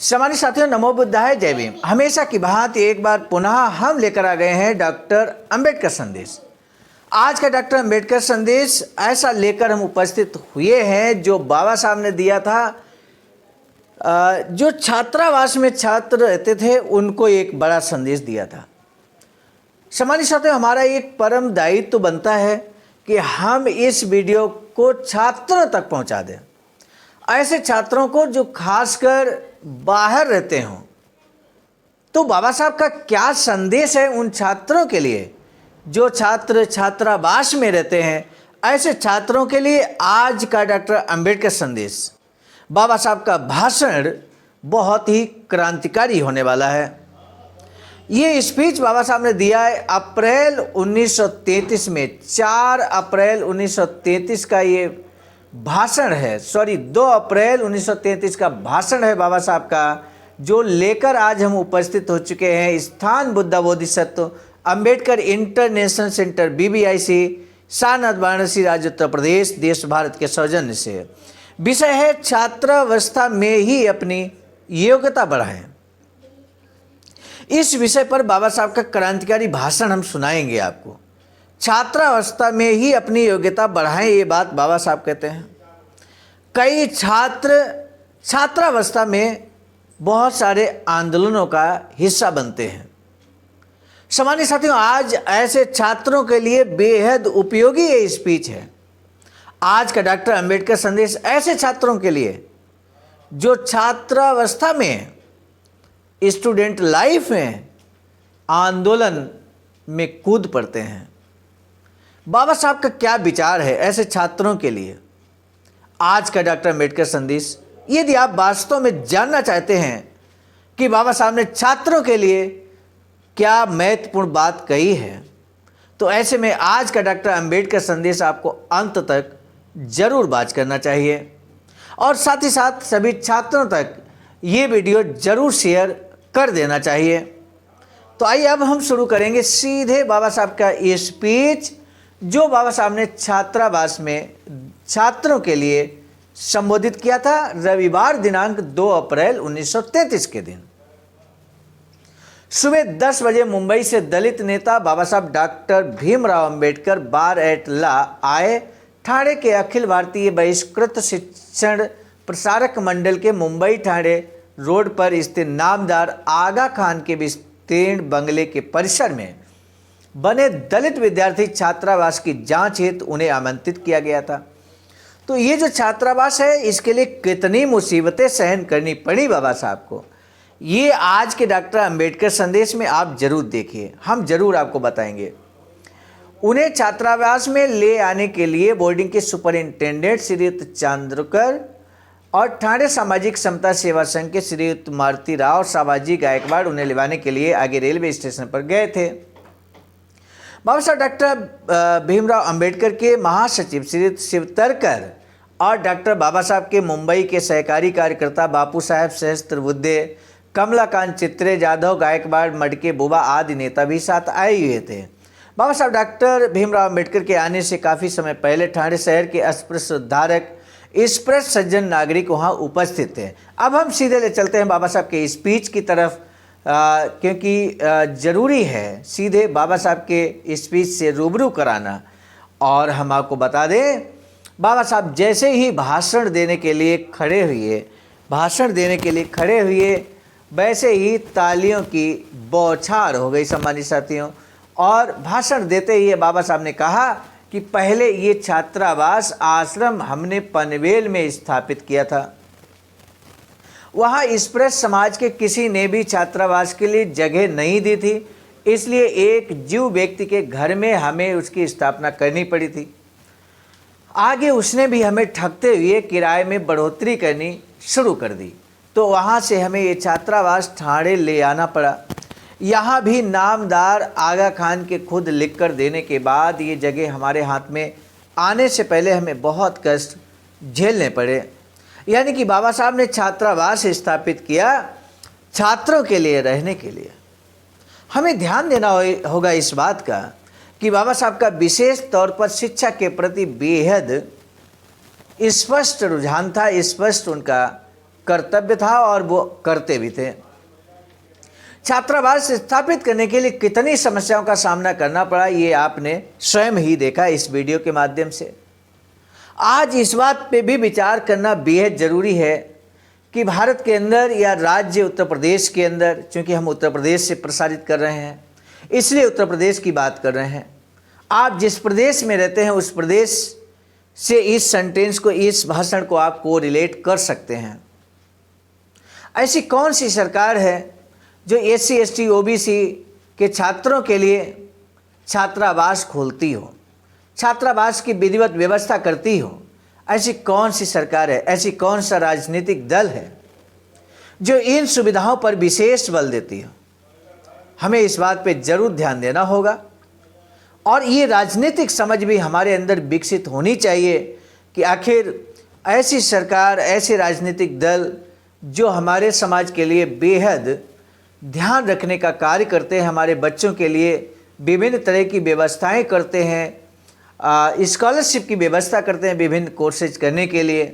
सम्मानित साथियों, नमो बुद्धाय, जय भीम। हमेशा की भांति एक बार पुनः हम लेकर आ गए हैं डॉक्टर अंबेडकर संदेश। आज का डॉक्टर अंबेडकर संदेश ऐसा लेकर हम उपस्थित हुए हैं जो बाबा साहब ने दिया था। जो छात्रावास में छात्र रहते थे उनको एक बड़ा संदेश दिया था। सम्मानित साथियों, हमारा एक परम दायित्व तो बनता है कि हम इस वीडियो को छात्रों तक पहुंचा दें, ऐसे छात्रों को जो खासकर बाहर रहते हों। तो बाबा साहब का क्या संदेश है उन छात्रों के लिए जो छात्र छात्रावास में रहते हैं। ऐसे छात्रों के लिए आज का डॉक्टर अंबेडकर संदेश, बाबा साहब का भाषण बहुत ही क्रांतिकारी होने वाला है। ये स्पीच बाबा साहब ने दिया है अप्रैल 1933 में। 4 अप्रैल 1933 का ये भाषण है, 2 अप्रैल 1933 का भाषण है बाबा साहब का, जो लेकर आज हम उपस्थित हो चुके हैं स्थान Buddha Bodhisattva Ambedkar international centre BBIC, Sarnath, Varanasi, राज्य उत्तर प्रदेश, देश भारत के सौजन्य से। विषय है छात्रावस्था में ही अपनी योग्यता बढ़ाएं। इस विषय पर बाबा साहब का क्रांतिकारी भाषण हम सुनाएंगे आपको। छात्रावस्था में ही अपनी योग्यता बढ़ाएं, ये बात बाबा साहब कहते हैं। कई छात्र छात्रावस्था में बहुत सारे आंदोलनों का हिस्सा बनते हैं। सम्मानित साथियों, आज ऐसे छात्रों के लिए बेहद उपयोगी ये स्पीच है। आज का डॉक्टर अंबेडकर संदेश ऐसे छात्रों के लिए जो छात्रावस्था में, स्टूडेंट लाइफ में आंदोलन में कूद पड़ते हैं। बाबा साहब का क्या विचार है ऐसे छात्रों के लिए। आज का डॉक्टर अंबेडकर संदेश, यदि आप वास्तव में जानना चाहते हैं कि बाबा साहब ने छात्रों के लिए क्या महत्वपूर्ण बात कही है, तो ऐसे में आज का डॉक्टर अंबेडकर संदेश आपको अंत तक जरूर बात करना चाहिए और साथ ही साथ सभी छात्रों तक ये वीडियो जरूर शेयर कर देना चाहिए। तो आइए अब हम शुरू करेंगे सीधे बाबा साहब का ये स्पीच जो बाबा साहब ने छात्रावास में छात्रों के लिए संबोधित किया था रविवार दिनांक 2 अप्रैल 1933 के दिन। सुबह 10 बजे मुंबई से दलित नेता बाबा साहब डॉक्टर भीमराव अंबेडकर बार एट लॉ आए। ठाणे के अखिल भारतीय बहिष्कृत शिक्षण प्रसारक मंडल के मुंबई ठाणे रोड पर स्थित नामदार आगा खान के विस्तीर्ण बंगले के परिसर में बने दलित विद्यार्थी छात्रावास की जांच हेतु उन्हें आमंत्रित किया गया था। तो ये जो छात्रावास है, इसके लिए कितनी मुसीबतें सहन करनी पड़ी बाबा साहब को, ये आज के डॉक्टर अंबेडकर संदेश में आप जरूर देखिए, हम जरूर आपको बताएंगे। उन्हें छात्रावास में ले आने के लिए बोर्डिंग के सुपरिंटेंडेंट श्रीयुत चांद्रकर और ठाणे सामाजिक समता सेवा संघ के श्रीयुत मारुति राव और साबाजी गायकवाड़ उन्हें लेवाने के लिए आगे रेलवे स्टेशन पर गए थे। बाबा साहब डॉक्टर भीमराव अंबेडकर के महासचिव श्रीयुत शिवतरकर और डॉक्टर बाबा साहब के मुंबई के सहकारी कार्यकर्ता बापू साहेब सहस्त्रबुद्धे, कमलाकांत चित्रे, जाधव, गायकवाड़, मडके, बुबा आदि नेता भी साथ आए हुए थे। बाबा साहब डॉक्टर भीमराव अंबेडकर के आने से काफ़ी समय पहले ठाणे शहर के अस्पृश्य उद्धारक, स्पृश्य सज्जन नागरिक वहाँ उपस्थित थे। अब हम सीधे ले चलते हैं बाबा साहब के स्पीच की तरफ, क्योंकि ज़रूरी है सीधे बाबा साहब के स्पीच से रूबरू कराना। और हम आपको बता दें, बाबा साहब जैसे ही भाषण देने के लिए खड़े हुए वैसे ही तालियों की बौछार हो गई सम्मानित साथियों। और भाषण देते ही बाबा साहब ने कहा कि पहले ये छात्रावास आश्रम हमने पनवेल में स्थापित किया था। वहाँ स्पृश्य समाज के किसी ने भी छात्रावास के लिए जगह नहीं दी थी, इसलिए एक जीव व्यक्ति के घर में हमें उसकी स्थापना करनी पड़ी थी। आगे उसने भी हमें ठगते हुए किराए में बढ़ोतरी करनी शुरू कर दी, तो वहाँ से हमें ये छात्रावास ठाणे ले आना पड़ा। यहाँ भी नामदार आगा खान के खुद लिख कर देने के बाद ये जगह हमारे हाथ में आने से पहले हमें बहुत कष्ट झेलने पड़े। यानी कि बाबा साहब ने छात्रावास स्थापित किया छात्रों के लिए रहने के लिए। हमें ध्यान देना होगा इस बात का कि बाबा साहब का विशेष तौर पर शिक्षा के प्रति बेहद स्पष्ट रुझान था, स्पष्ट उनका कर्तव्य था और वो करते भी थे। छात्रावास स्थापित करने के लिए कितनी समस्याओं का सामना करना पड़ा, ये आपने स्वयं ही देखा इस वीडियो के माध्यम से। आज इस बात पे भी विचार करना बेहद ज़रूरी है कि भारत के अंदर या राज्य उत्तर प्रदेश के अंदर, चूँकि हम उत्तर प्रदेश से प्रसारित कर रहे हैं इसलिए उत्तर प्रदेश की बात कर रहे हैं, आप जिस प्रदेश में रहते हैं उस प्रदेश से इस सेंटेंस को, इस भाषण को आप को रिलेट कर सकते हैं। ऐसी कौन सी सरकार है जो SC ST OBC के छात्रों के लिए छात्रावास खोलती हो, छात्रावास की विधिवत व्यवस्था करती हो? ऐसी कौन सी सरकार है, ऐसी कौन सा राजनीतिक दल है जो इन सुविधाओं पर विशेष बल देती हो? हमें इस बात पे जरूर ध्यान देना होगा और ये राजनीतिक समझ भी हमारे अंदर विकसित होनी चाहिए कि आखिर ऐसी सरकार, ऐसे राजनीतिक दल जो हमारे समाज के लिए बेहद ध्यान रखने का कार्य करते हैं, हमारे बच्चों के लिए विभिन्न तरह की व्यवस्थाएं करते हैं, स्कॉलरशिप की व्यवस्था करते हैं विभिन्न कोर्सेज करने के लिए।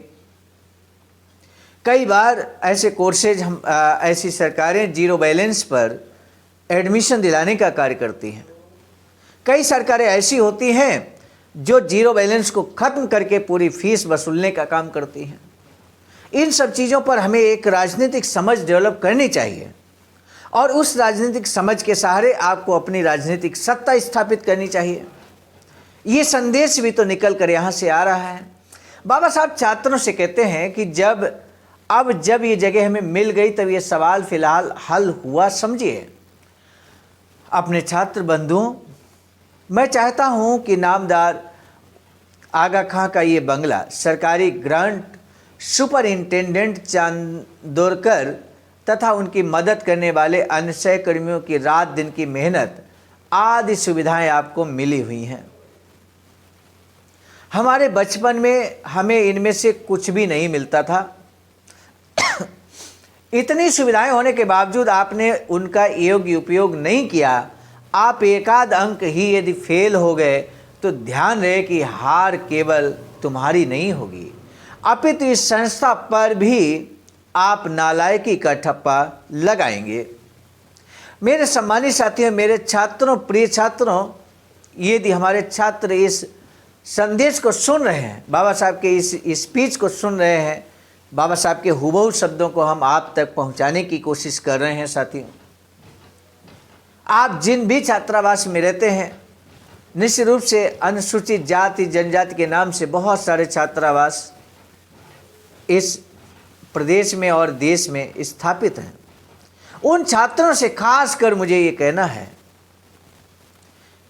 कई बार ऐसे कोर्सेज ऐसी सरकारें जीरो बैलेंस पर एडमिशन दिलाने का कार्य करती हैं। कई सरकारें ऐसी होती हैं जो जीरो बैलेंस को ख़त्म करके पूरी फीस वसूलने का काम करती हैं। इन सब चीज़ों पर हमें एक राजनीतिक समझ डेवलप करनी चाहिए और उस राजनीतिक समझ के सहारे आपको अपनी राजनीतिक सत्ता स्थापित करनी चाहिए। ये संदेश भी तो निकल कर यहाँ से आ रहा है। बाबा साहब छात्रों से कहते हैं कि जब ये जगह हमें मिल गई तब ये सवाल फिलहाल हल हुआ। समझिए अपने छात्र बंधुओं, मैं चाहता हूँ कि नामदार आगा खां का ये बंगला सरकारी ग्रांट सुपरिंटेंडेंट चांदोरकर तथा उनकी मदद करने वाले अन्य सहकर्मियों की रात दिन की मेहनत आदि सुविधाएं आपको मिली हुई हैं। हमारे बचपन में हमें इनमें से कुछ भी नहीं मिलता था। इतनी सुविधाएं होने के बावजूद आपने उनका योग्य उपयोग नहीं किया। आप एकाध अंक ही यदि फेल हो गए तो ध्यान रहे कि हार केवल तुम्हारी नहीं होगी, अपितु इस संस्था पर भी आप नालायकी का ठप्पा लगाएंगे। मेरे सम्मानित साथियों, मेरे छात्रों, प्रिय छात्रों, यदि हमारे छात्र इस संदेश को सुन रहे हैं, बाबा साहब के इस स्पीच को सुन रहे हैं, बाबा साहब के हुबहू शब्दों को हम आप तक पहुंचाने की कोशिश कर रहे हैं। साथियों, आप जिन भी छात्रावास में रहते हैं, निश्चित रूप से अनुसूचित जाति जनजाति के नाम से बहुत सारे छात्रावास इस प्रदेश में और देश में स्थापित हैं। उन छात्रों से खास कर मुझे ये कहना है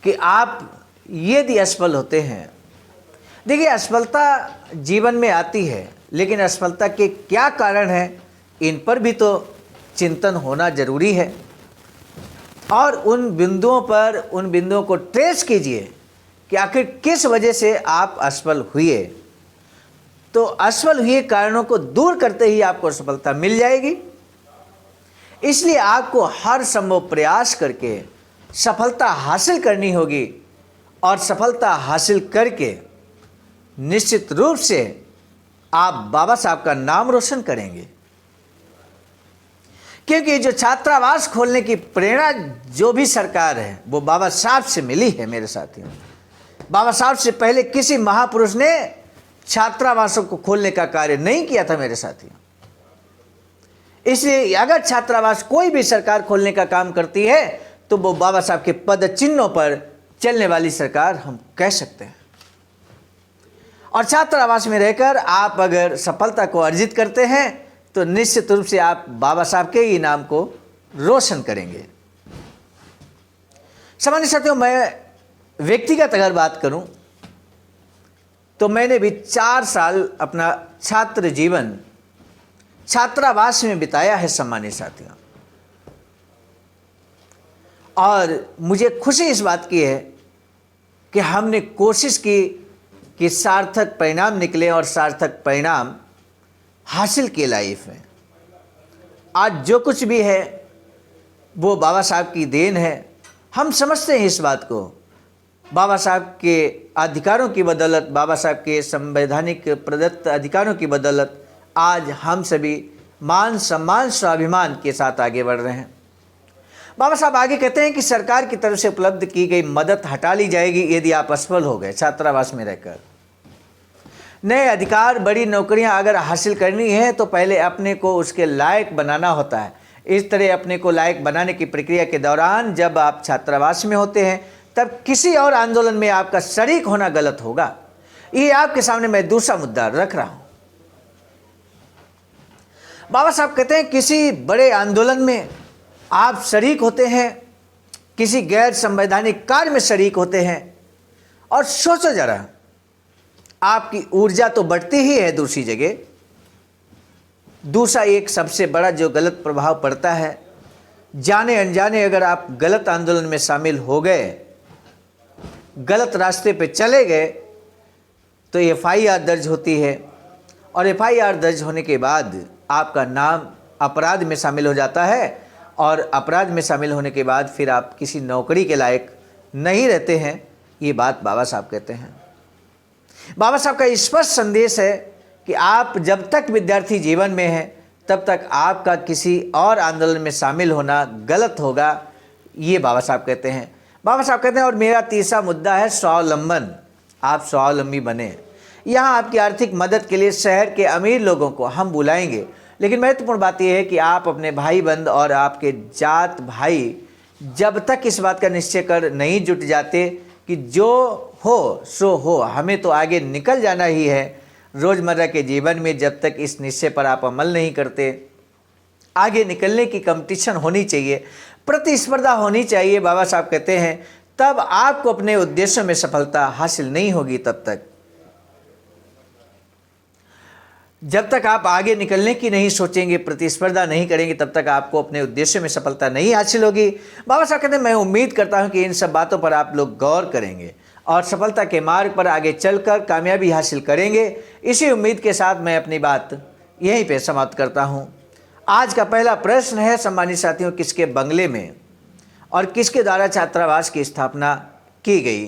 कि आप यदि असफल होते हैं, देखिए असफलता जीवन में आती है, लेकिन असफलता के क्या कारण हैं इन पर भी तो चिंतन होना जरूरी है और उन बिंदुओं को ट्रेस कीजिए कि आखिर किस वजह से आप असफल हुए। तो असफल हुए कारणों को दूर करते ही आपको सफलता मिल जाएगी। इसलिए आपको हर संभव प्रयास करके सफलता हासिल करनी होगी और सफलता हासिल करके निश्चित रूप से आप बाबा साहब का नाम रोशन करेंगे। क्योंकि जो छात्रावास खोलने की प्रेरणा जो भी सरकार है वो बाबा साहब से मिली है। मेरे साथियों, बाबा साहब से पहले किसी महापुरुष ने छात्रावासों को खोलने का कार्य नहीं किया था मेरे साथियों। इसलिए अगर छात्रावास कोई भी सरकार खोलने का काम करती है तो वो बाबा साहब के पद चिन्हों पर चलने वाली सरकार हम कह सकते हैं। और छात्रावास में रहकर आप अगर सफलता को अर्जित करते हैं तो निश्चित रूप से आप बाबा साहब के ही नाम को रोशन करेंगे। सामान्य साथियों, मैं व्यक्तिगत अगर बात करूं तो मैंने भी 4 साल अपना छात्र जीवन छात्रावास में बिताया है सम्मानित साथियों, और मुझे खुशी इस बात की है कि हमने कोशिश की कि सार्थक परिणाम निकले और सार्थक परिणाम हासिल किए लाइफ में। आज जो कुछ भी है वो बाबा साहब की देन है। हम समझते हैं इस बात को, बाबा साहब के अधिकारों की बदौलत, बाबा साहब के संवैधानिक प्रदत्त अधिकारों की बदौलत आज हम सभी मान सम्मान स्वाभिमान के साथ आगे बढ़ रहे हैं। बाबा साहब आगे कहते हैं कि सरकार की तरफ से उपलब्ध की गई मदद हटा ली जाएगी यदि आप असफल हो गए छात्रावास में रहकर। नए अधिकार, बड़ी नौकरियां अगर हासिल करनी है तो पहले अपने को उसके लायक बनाना होता है। इस तरह अपने को लायक बनाने की प्रक्रिया के दौरान जब आप छात्रावास में होते हैं तब किसी और आंदोलन में आपका शरीक होना गलत होगा। ये आपके सामने मैं दूसरा मुद्दा रख रहा हूं। बाबा साहब कहते हैं किसी बड़े आंदोलन में आप शरीक होते हैं, किसी गैर संवैधानिक कार्य में शरीक होते हैं, और सोचो जरा, आपकी ऊर्जा तो बढ़ती ही है दूसरी जगह। दूसरा एक सबसे बड़ा जो गलत प्रभाव पड़ता है, जाने अनजाने अगर आप गलत आंदोलन में शामिल हो गए, गलत रास्ते पे चले गए, तो एफआईआर दर्ज होती है, और एफआईआर दर्ज होने के बाद आपका नाम अपराध में शामिल हो जाता है, और अपराध में शामिल होने के बाद फिर आप किसी नौकरी के लायक नहीं रहते हैं। ये बात बाबा साहब कहते हैं। बाबा साहब का स्पष्ट संदेश है कि आप जब तक विद्यार्थी जीवन में हैं तब तक आपका किसी और आंदोलन में शामिल होना गलत होगा। ये बाबा साहब कहते हैं। बाबा साहब कहते हैं और मेरा तीसरा मुद्दा है स्वावलंबन। आप स्वावलंबी बने। यहाँ आपकी आर्थिक मदद के लिए शहर के अमीर लोगों को हम बुलाएंगे, लेकिन महत्वपूर्ण बात यह है कि आप अपने भाई बंद और आपके जात भाई जब तक इस बात का निश्चय कर नहीं जुट जाते कि जो हो सो हो, हमें तो आगे निकल जाना ही है, रोज़मर्रा के जीवन में जब तक इस निश्चय पर आप अमल नहीं करते, आगे निकलने की कंपटीशन होनी चाहिए, प्रतिस्पर्धा होनी चाहिए, बाबा साहब कहते हैं, तब आपको अपने उद्देश्यों में सफलता हासिल नहीं होगी। तब तक जब तक आप आगे निकलने की नहीं सोचेंगे, प्रतिस्पर्धा नहीं करेंगे, तब तक आपको अपने उद्देश्य में सफलता नहीं हासिल होगी। बाबा साहब कहते हैं मैं उम्मीद करता हूं कि इन सब बातों पर आप लोग गौर करेंगे और सफलता के मार्ग पर आगे चलकर कामयाबी हासिल करेंगे। इसी उम्मीद के साथ मैं अपनी बात यहीं पे समाप्त करता हूं। आज का पहला प्रश्न है सम्मानित साथियों, किसके बंगले में और किसके द्वारा छात्रावास की स्थापना की गई?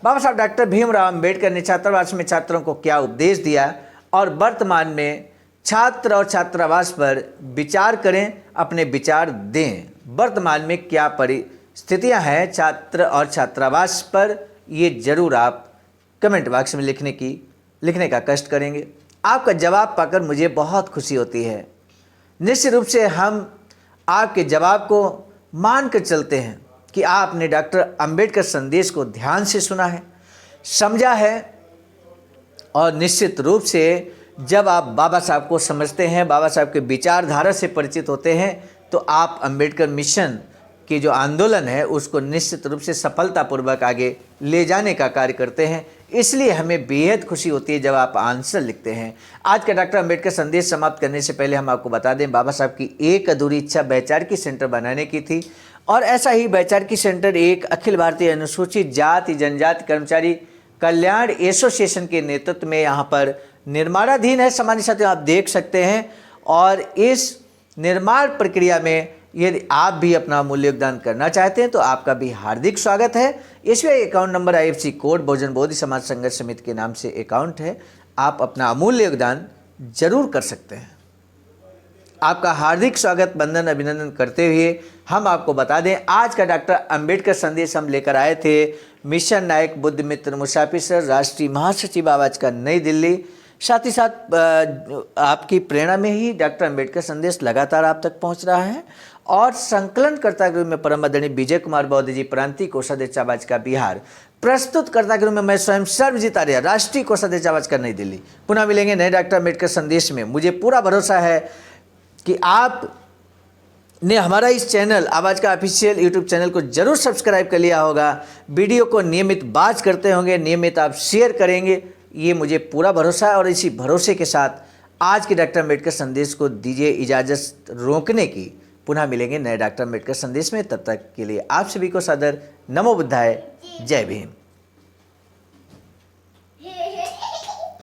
बाबा साहब डॉक्टर भीमराव अम्बेडकर ने छात्रावास में छात्रों को क्या उपदेश दिया और वर्तमान में छात्र और छात्रावास पर विचार करें, अपने विचार दें। वर्तमान में क्या परिस्थितियां हैं छात्र और छात्रावास पर, ये जरूर आप कमेंट बॉक्स में लिखने का कष्ट करेंगे। आपका जवाब पाकर मुझे बहुत खुशी होती है। निश्चित रूप से हम आपके जवाब को मान कर चलते हैं कि आपने डॉक्टर अंबेडकर संदेश को ध्यान से सुना है, समझा है, और निश्चित रूप से जब आप बाबा साहब को समझते हैं, बाबा साहब के विचारधारा से परिचित होते हैं, तो आप अंबेडकर मिशन की जो आंदोलन है उसको निश्चित रूप से सफलतापूर्वक आगे ले जाने का कार्य करते हैं। इसलिए हमें बेहद खुशी होती है जब आप आंसर लिखते हैं। आज का डॉक्टर अंबेडकर संदेश समाप्त करने से पहले हम आपको बता दें, बाबा साहब की एक अधूरी इच्छा वैचारिकी सेंटर बनाने की थी, और ऐसा ही वैचारिकी सेंटर एक अखिल भारतीय अनुसूचित जाति जनजाति कर्मचारी कल्याण एसोसिएशन के नेतृत्व में यहाँ पर निर्माणाधीन है। सामान्य साथियों आप देख सकते हैं, और इस निर्माण प्रक्रिया में यदि आप भी अपना अमूल्य योगदान करना चाहते हैं तो आपका भी हार्दिक स्वागत है। इसमें अकाउंट नंबर IFC कोड बहुजन बोधि समाज संघर्ष समिति के नाम से अकाउंट है। आप अपना अमूल्य योगदान जरूर कर सकते हैं। आपका हार्दिक स्वागत, वंदन, अभिनंदन करते हुए हम आपको बता दें, आज का डॉक्टर अंबेडकर संदेश हम लेकर आए थे मिशन नायक बुद्ध मित्र मुसाफिर सर, राष्ट्रीय महासचिव आवाज का नई दिल्ली। साथ ही साथ आपकी प्रेरणा में ही डॉक्टर अंबेडकर संदेश लगातार आप तक पहुंच रहा है, और संकलनकर्ता के रूप में परम आदरणीय विजय कुमार बौद्ध जी, प्रांतीय कोषाध्यक्ष आवाज का बिहार, प्रस्तुतकर्ता के रूप में मैं स्वयं सर्वजीत आर्य, राष्ट्रीय कोषाध्यक्ष आवाज का नई दिल्ली। पुनः मिलेंगे नए डॉक्टर अंबेडकर संदेश में। मुझे पूरा भरोसा है कि आप ने हमारा इस चैनल आवाज़ का ऑफिशियल यूट्यूब चैनल को जरूर सब्सक्राइब कर लिया होगा, वीडियो को नियमित वॉच करते होंगे, नियमित आप शेयर करेंगे, ये मुझे पूरा भरोसा है। और इसी भरोसे के साथ आज के डॉक्टर अंबेडकर संदेश को दीजिए इजाज़त रोकने की। पुनः मिलेंगे नए डॉक्टर अंबेडकर संदेश में। तब तक के लिए आप सभी को सादर नमो बुद्धाय, जय भीम।